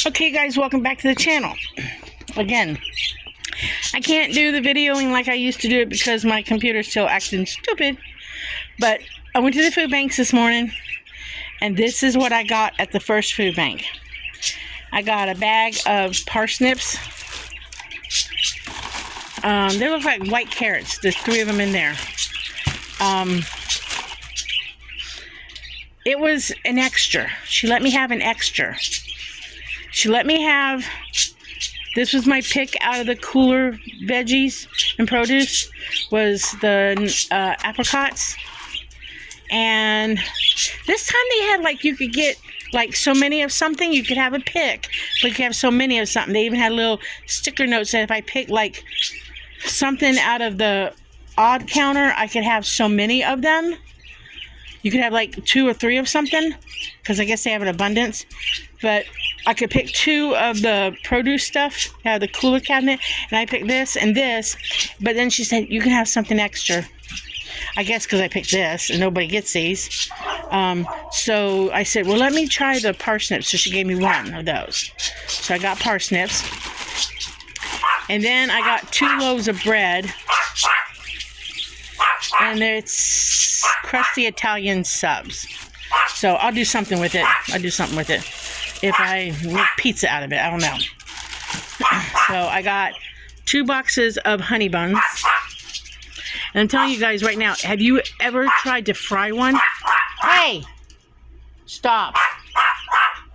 Okay guys, welcome back to the channel. Again, I can't do the videoing like I used to do it because my computer's still acting stupid. But I went to the food banks this morning, and this is what I got at the first food bank. I got a bag of parsnips. They look like white carrots. There's 3 of them in there. It was an extra. She let me have an extra. She let me have, this was my pick out of the cooler veggies and produce, was the apricots. And this time they had, like, you could get like so many of something, you could have a pick, but you could have so many of something. They even had little sticker notes that if I picked like something out of the odd counter, I could have so many of them. You could have like 2 or 3 of something, because I guess they have an abundance. But I could pick 2 of the produce stuff out of the cooler cabinet, and I picked this and this. But then she said, you can have something extra. I guess because I picked this, and nobody gets these. So I said, well, let me try the parsnips. So she gave me 1 of those. So I got parsnips. And then I got 2 loaves of bread. And it's crusty Italian subs. So I'll do something with it. If I make pizza out of it, I don't know. So I got 2 boxes of honey buns. And I'm telling you guys right now, have you ever tried to fry one? Hey! Stop.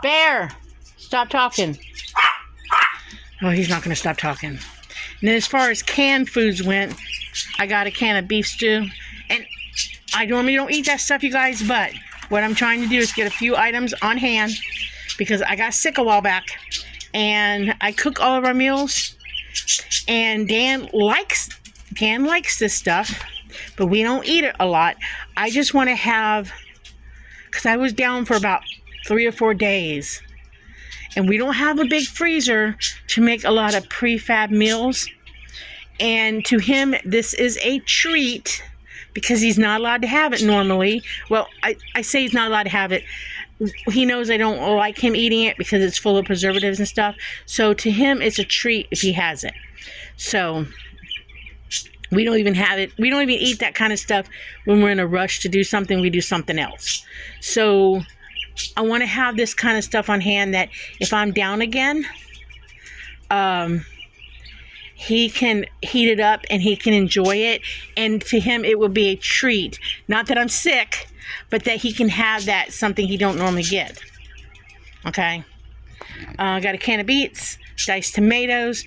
Bear! Stop talking. Oh, he's not going to stop talking. And then as far as canned foods went, I got a can of beef stew. And I normally don't eat that stuff, you guys, but what I'm trying to do is get a few items on hand, because I got sick a while back. And I cook all of our meals. And Dan likes this stuff, but we don't eat it a lot. I just want to have, because I was down for about 3 or 4 days, and we don't have a big freezer to make a lot of prefab meals. And to him, this is a treat, because he's not allowed to have it normally. Well, I say he's not allowed to have it. He knows I don't like him eating it because it's full of preservatives and stuff. So to him, it's a treat if he has it. So we don't even have it. We don't even eat that kind of stuff when we're in a rush to do something. We do something else. So I want to have this kind of stuff on hand that if I'm down again, he can heat it up and he can enjoy it. And to him, it will be a treat. Not that I'm sick, but that he can have that, something he don't normally get. Okay. I got a can of beets, diced tomatoes,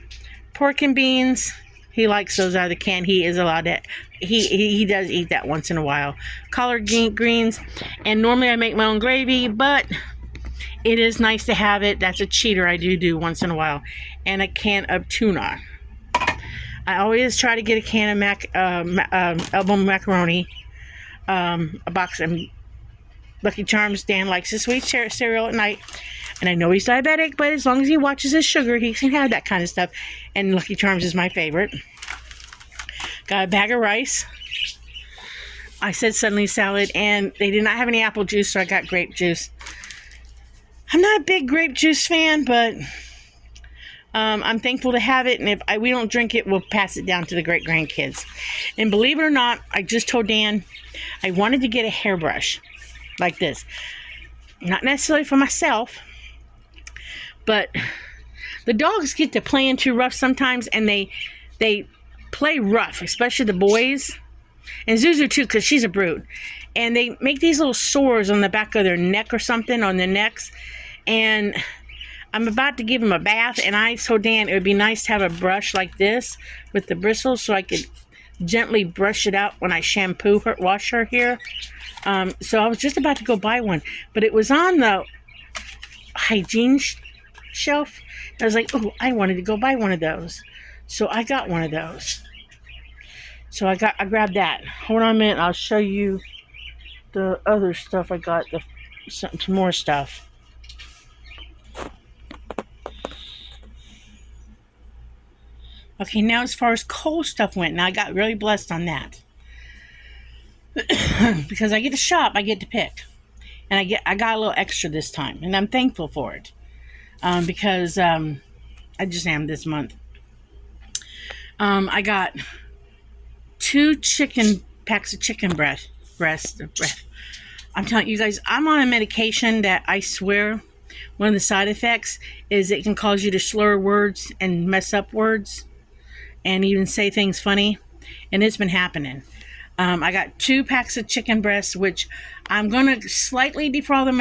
pork and beans. He likes those out of the can. He is allowed to. He does eat that once in a while. Collard greens. And normally I make my own gravy, but it is nice to have it. That's a cheater I do once in a while. And a can of tuna. I always try to get a can of elbow macaroni. A box of Lucky Charms. Dan likes his sweet cereal at night. And I know he's diabetic, but as long as he watches his sugar, he can have that kind of stuff. And Lucky Charms is my favorite. Got a bag of rice. I said suddenly salad, and they did not have any apple juice, so I got grape juice. I'm not a big grape juice fan, but I'm thankful to have it. And if we don't drink it, we'll pass it down to the great-grandkids. And believe it or not, I just told Dan I wanted to get a hairbrush like this. Not necessarily for myself, but the dogs get to playing too rough sometimes, and they play rough, especially the boys. And Zuzu too, because she's a brute. And they make these little sores on the back of their neck or something, on their necks. And I'm about to give them a bath, and I told Dan it would be nice to have a brush like this with the bristles so I could gently brush it out when I wash her hair. So I was just about to go buy one, but it was on the hygiene shelf. I was like, oh, I wanted to go buy one of those. So I got one of those. So I grabbed that. Hold on a minute. I'll show you the other stuff I got. Some more stuff. Okay, now as far as cold stuff went, now I got really blessed on that. Because I get to shop, I get to pick. And I got a little extra this time, and I'm thankful for it. because I just am this month. I got 2 packs of chicken breast. I'm telling you guys, I'm on a medication that I swear one of the side effects is it can cause you to slur words and mess up words and even say things funny. And it's been happening. I got 2 packs of chicken breasts, which I'm going to slightly thaw them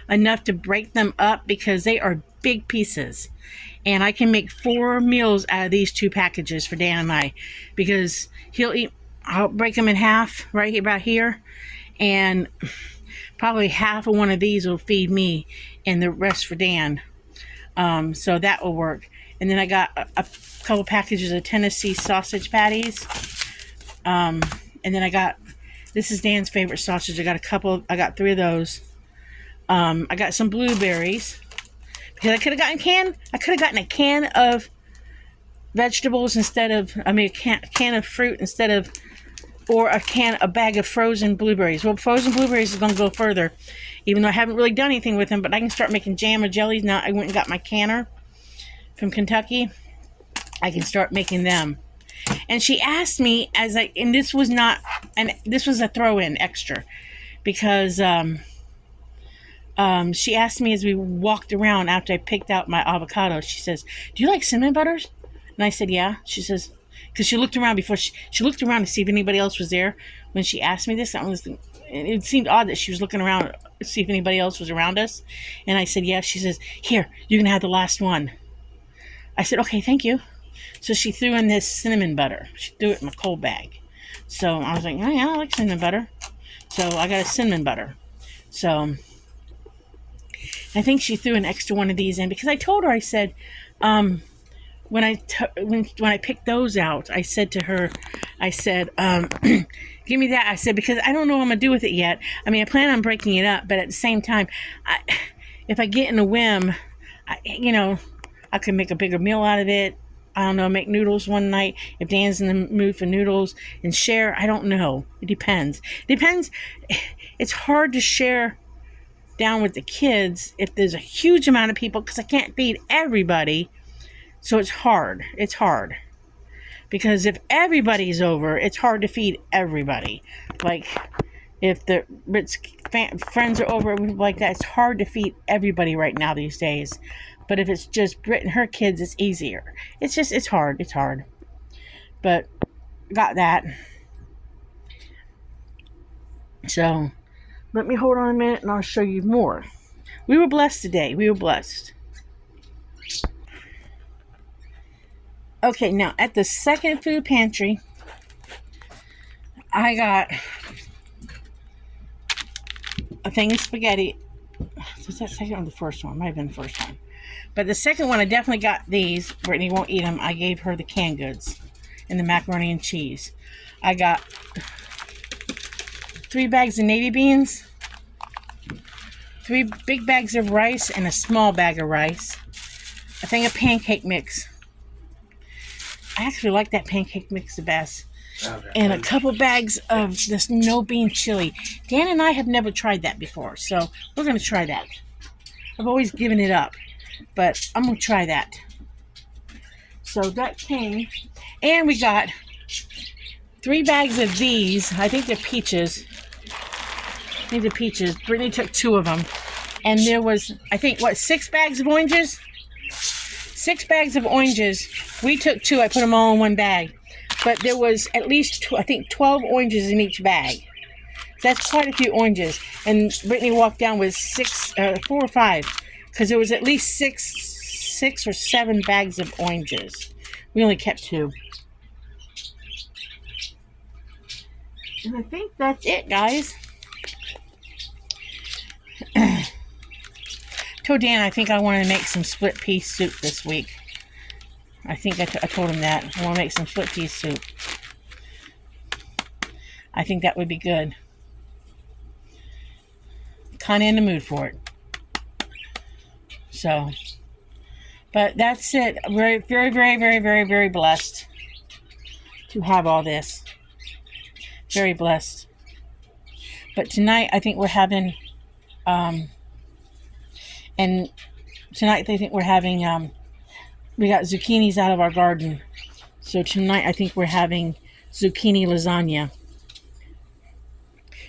enough to break them up because they are big pieces. And I can make 4 meals out of these 2 packages for Dan and I, because I'll break them in half right about here, and probably half of one of these will feed me and the rest for Dan. So that will work. And then I got a couple packages of Tennessee sausage patties. And then this is Dan's favorite sausage. I got 3 of those. I got some blueberries. Because I could have gotten a can of vegetables a can of fruit or a bag of frozen blueberries. Well, frozen blueberries is going to go further, even though I haven't really done anything with them, but I can start making jam or jellies now. I went and got my canner from Kentucky. I can start making them. And she asked me and this was a throw-in extra, because she asked me as we walked around after I picked out my avocado, she says, "Do you like cinnamon butters?" And I said, "Yeah." She says, because she looked around she looked around to see if anybody else was there when she asked me this. It seemed odd that she was looking around to see if anybody else was around us. And I said, "Yeah." She says, "Here, you can have the last one." I said, "Okay, thank you." So she threw in this cinnamon butter. She threw it in my cold bag. So I was like, "Oh yeah, I like cinnamon butter." So I got a cinnamon butter. So I think she threw an extra one of these in because I told her, I said, when I picked those out, I said to her, I said, "Give me that." I said, because I don't know what I'm going to do with it yet. I mean, I plan on breaking it up, but at the same time, if I get in a whim, I could make a bigger meal out of it. I don't know, make noodles one night if Dan's in the mood for noodles and share. I don't know. It depends. It's hard to share down with the kids if there's a huge amount of people, because I can't feed everybody. So it's hard. It's hard. Because if everybody's over, it's hard to feed everybody. Like, if the Ritz friends are over, like that, it's hard to feed everybody right now these days. But if it's just Brit and her kids, it's easier. It's hard. It's hard. But got that. So let me hold on a minute and I'll show you more. We were blessed today. We were blessed. Okay, now at the second food pantry, I got a thing of spaghetti. Was that second or the first one? Might have been the first one. But the second one, I definitely got these. Brittany won't eat them. I gave her the canned goods and the macaroni and cheese. I got 3 bags of navy beans, 3 big bags of rice, and a small bag of rice. A thing of pancake mix. I actually like that pancake mix the best. Okay. And a couple bags of this no bean chili. Dan and I have never tried that before, so we're going to try that. I've always given it up, but I'm going to try that. So that came. And we got 3 bags of these. I think they're peaches. These are peaches. Brittany took 2 of them. And there was, I think, 6 bags of oranges? 6 bags of oranges. We took 2. I put them all in one bag. But there was at least, 12 oranges in each bag. So that's quite a few oranges. And Brittany walked down with 4 or 5. Because there was at least 6 or 7 bags of oranges. We only kept 2. And I think that's it, guys. Told Dan I think I wanted to make some split pea soup this week. I think I told him that. I want to make some split pea soup. I think that would be good. Kind of in the mood for it. So, but that's it. We're very, very, very, very, very blessed to have all this. Very blessed. But tonight, I think we're having And tonight they think we're having, we got zucchinis out of our garden. So tonight I think we're having zucchini lasagna.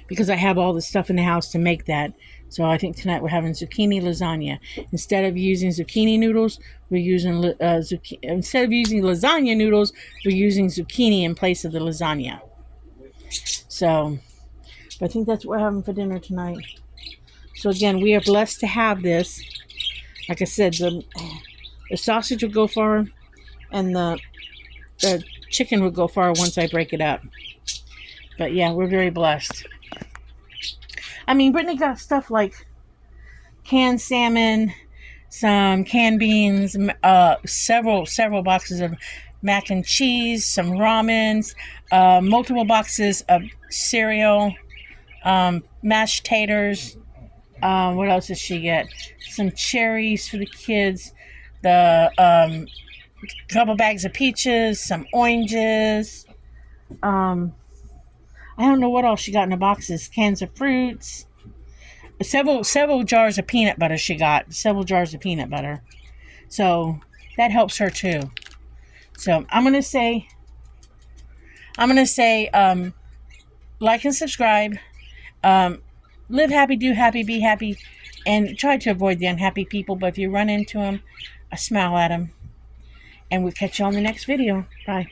Because I have all the stuff in the house to make that. So I think tonight we're having zucchini lasagna. Instead of using zucchini noodles, we're using instead of using lasagna noodles, we're using zucchini in place of the lasagna. So I think that's what we're having for dinner tonight. So again, we are blessed to have this. Like I said, the sausage will go far, and the chicken will go far once I break it up. But yeah, we're very blessed. I mean, Brittany got stuff like canned salmon, some canned beans, several boxes of mac and cheese, some ramens, multiple boxes of cereal, mashed taters. What else did she get? Some cherries for the kids, the couple bags of peaches, some oranges. I don't know what else she got in the boxes. Cans of fruits. Several jars of peanut butter she got. Several jars of peanut butter. So that helps her too. So I'm gonna say like and subscribe. Live happy, do happy, be happy, and try to avoid the unhappy people. But if you run into them, smile at them. And we'll catch you on the next video. Bye.